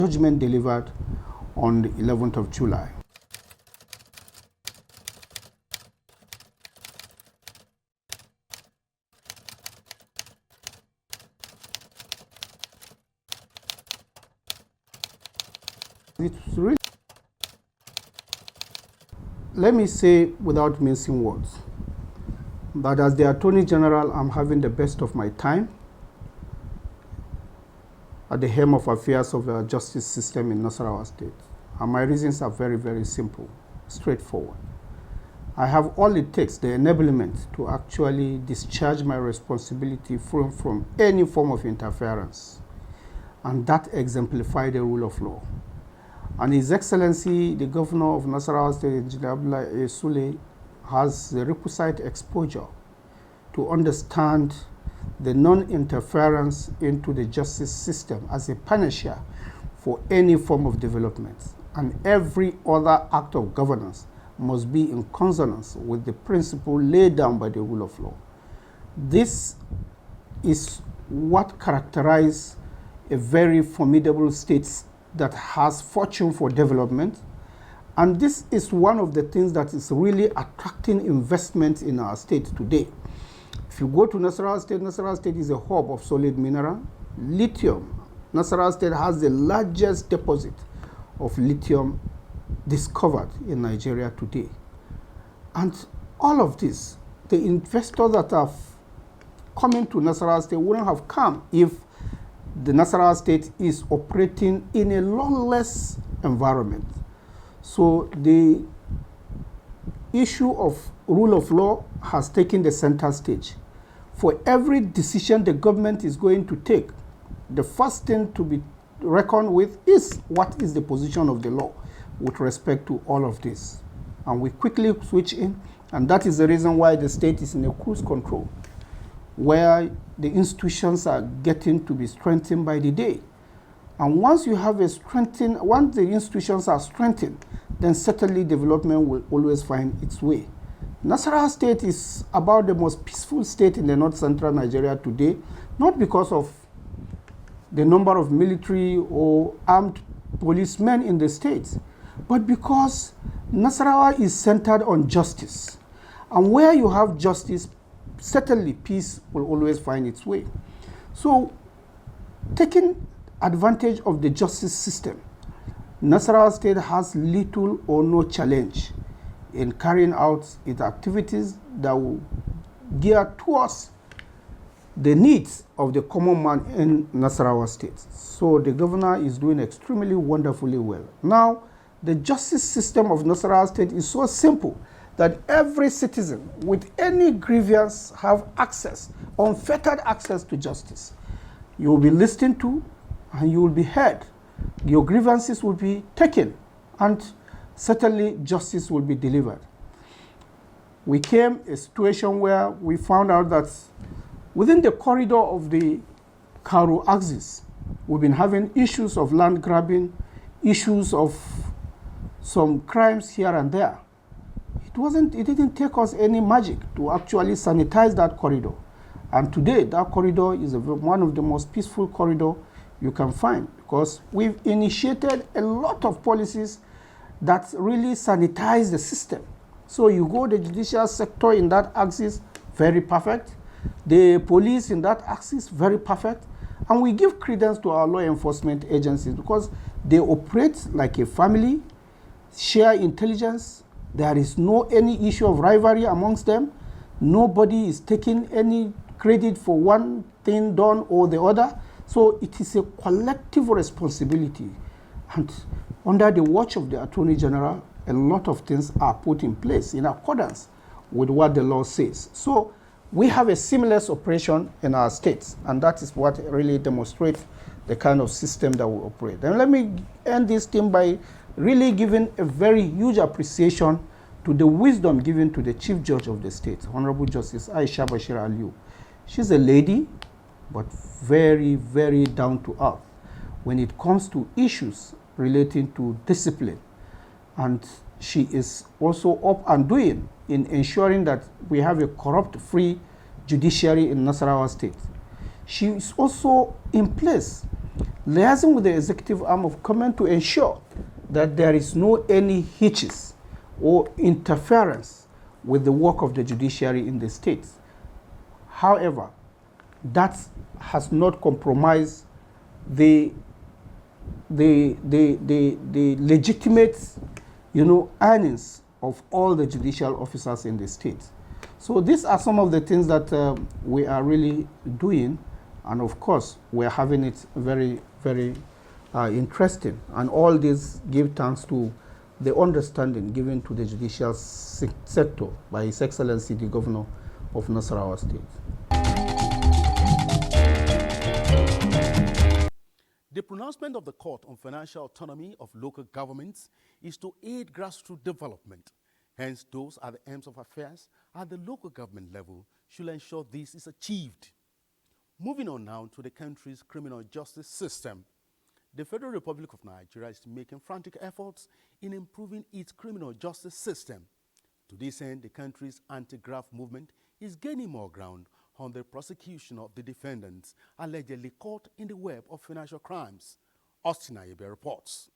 judgment delivered on the 11th of July. It's really, let me say without mincing words, that as the Attorney General, I'm having the best of my time at the helm of affairs of the justice system in Nasarawa State. And my reasons are very, very simple, straightforward. I have all it takes, the enablement, to actually discharge my responsibility from any form of interference. And that exemplifies the rule of law. And His Excellency, the Governor of Nasarawa State, Engineer Sule, has the requisite exposure to understand the non-interference into the justice system as a panacea for any form of development. And every other act of governance must be in consonance with the principle laid down by the rule of law. This is what characterizes a very formidable state that has fortune for development. And this is one of the things that is really attracting investment in our state today. If you go to Nasarawa State is a hub of solid mineral, lithium. Nasarawa State has the largest deposit of lithium discovered in Nigeria today. And all of this, the investors that have come into Nasarawa State wouldn't have come if the Nasarawa State is operating in a lawless environment. So the issue of rule of law has taken the center stage. For every decision the government is going to take, the first thing to be reckoned with is what is the position of the law with respect to all of this. And we quickly switch in, and that is the reason why the state is in a cruise control, where the institutions are getting to be strengthened by the day. And once you have once the institutions are strengthened, then certainly development will always find its way. Nasarawa State is about the most peaceful state in the north-central Nigeria today, not because of the number of military or armed policemen in the state, but because Nasarawa is centered on justice. And where you have justice, certainly peace will always find its way. So, taking advantage of the justice system, Nasarawa State has little or no challenge in carrying out its activities that will gear towards the needs of the common man in Nasarawa State. So the governor is doing extremely wonderfully well. Now, the justice system of Nasarawa State is so simple that every citizen with any grievance have access, unfettered access to justice. You will be listened to and you will be heard. Your grievances will be taken and certainly justice will be delivered. We came a situation where we found out that within the corridor of the Karu axis, we've been having issues of land grabbing, issues of some crimes here and there. It didn't take us any magic to actually sanitize that corridor. And today, that corridor is one of the most peaceful corridors you can find, because we've initiated a lot of policies that really sanitize the system. So you go the judicial sector in that axis, very perfect. The police in that axis, very perfect. And we give credence to our law enforcement agencies because they operate like a family, share intelligence. There is no any issue of rivalry amongst them. Nobody is taking any credit for one thing done or the other. So it is a collective responsibility. And under the watch of the Attorney General, a lot of things are put in place in accordance with what the law says. So we have a seamless operation in our states, and that is what really demonstrates the kind of system that we operate. And let me end this thing by really giving a very huge appreciation to the wisdom given to the Chief Judge of the state, Honorable Justice Aisha Bashir Aliyu. She's a lady, but very, very down to earth when it comes to issues relating to discipline. And she is also up and doing in ensuring that we have a corrupt-free judiciary in Nasarawa State. She is also in place liaising with the executive arm of government to ensure that there is no any hitches or interference with the work of the judiciary in the states. However, that has not compromised the legitimate, earnings of all the judicial officers in the state. So these are some of the things that we are really doing, and of course we are having it very, very interesting. And all this give thanks to the understanding given to the judicial sector by His Excellency the Governor of Nasarawa State. The pronouncement of the Court on Financial Autonomy of Local Governments is to aid grassroots development. Hence, those at the ends of affairs at the local government level should ensure this is achieved. Moving on now to the country's criminal justice system. The Federal Republic of Nigeria is making frantic efforts in improving its criminal justice system. To this end, the country's anti-graft movement is gaining more ground on the prosecution of the defendants allegedly caught in the web of financial crimes. Austin Ayebe reports.